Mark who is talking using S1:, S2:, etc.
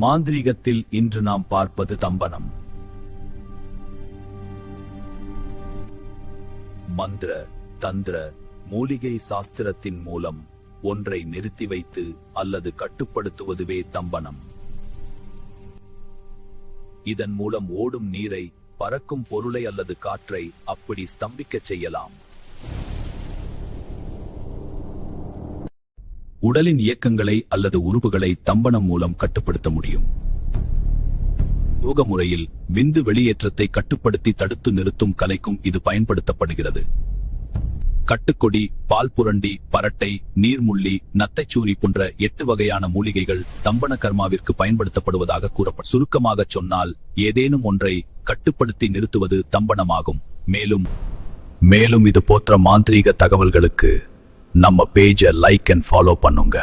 S1: மாந்திரீகத்தில் இன்று நாம் பார்ப்பது தம்பனம். மந்திர தந்திர மூலிகை சாஸ்திரத்தின் மூலம் ஒன்றை நிறுத்தி வைத்து அல்லது கட்டுப்படுத்துவதுவே தம்பனம். இதன் மூலம் ஓடும் நீரை, பறக்கும் பொருளை அல்லது காற்றை அப்படி ஸ்தம்பிக்கச் செய்யலாம். உடலின் இயக்கங்களை அல்லது உறுப்புகளை தம்பனம் மூலம் கட்டுப்படுத்த முடியும். யோக முறையில் விந்து வெளியேற்றத்தை கட்டுப்படுத்தி தடுத்து நிறுத்தும் கலைக்கும் இது பயன்படுத்தப்படுகிறது. கட்டுக்கொடி, பால் புரண்டி, பரட்டை, நீர்முள்ளி, நத்தைச்சூரி போன்ற 8 வகையான மூலிகைகள் தம்பன கர்மாவிற்கு பயன்படுத்தப்படுவதாக கூறப்படும். சுருக்கமாக சொன்னால், ஏதேனும் ஒன்றை கட்டுப்படுத்தி நிறுத்துவது தம்பனமாகும். மேலும் இது போன்ற மாந்திரீக தகவல்களுக்கு நம்ம பேஜை லைக் அண்ட் ஃபாலோ பண்ணுங்க.